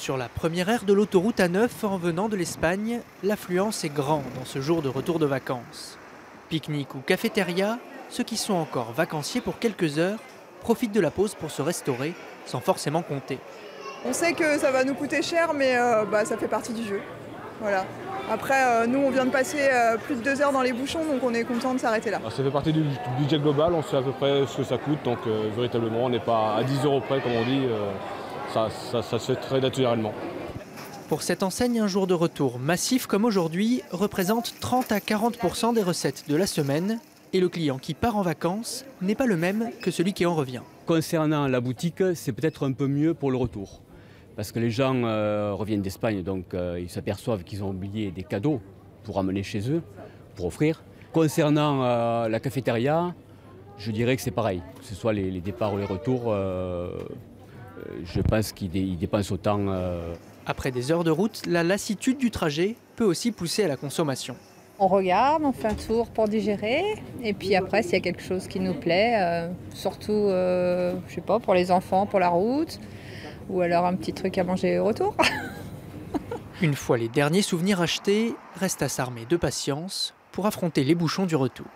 Sur la première aire de l'autoroute A9 en venant de l'Espagne, l'affluence est grande en ce jour de retour de vacances. Pique-nique ou cafétéria, ceux qui sont encore vacanciers pour quelques heures profitent de la pause pour se restaurer sans forcément compter. On sait que ça va nous coûter cher, mais ça fait partie du jeu. Voilà. Après, nous, on vient de passer plus de 2 heures dans les bouchons, donc on est content de s'arrêter là. Ça fait partie du budget global, on sait à peu près ce que ça coûte, donc véritablement, on n'est pas à 10 € près, comme on dit, ça se fait très naturellement. Pour cette enseigne, un jour de retour massif comme aujourd'hui représente 30 à 40% des recettes de la semaine. Et le client qui part en vacances n'est pas le même que celui qui en revient. Concernant la boutique, c'est peut-être un peu mieux pour le retour. Parce que les gens reviennent d'Espagne, donc ils s'aperçoivent qu'ils ont oublié des cadeaux pour amener chez eux, pour offrir. Concernant la cafétéria, je dirais que c'est pareil. Que ce soit les départs ou les retours, je pense qu'ils dépensent autant. Après des heures de route, la lassitude du trajet peut aussi pousser à la consommation. On regarde, on fait un tour pour digérer, et puis après s'il y a quelque chose qui nous plaît, surtout je sais pas, pour les enfants, pour la route, ou alors un petit truc à manger au retour. Une fois les derniers souvenirs achetés, reste à s'armer de patience pour affronter les bouchons du retour.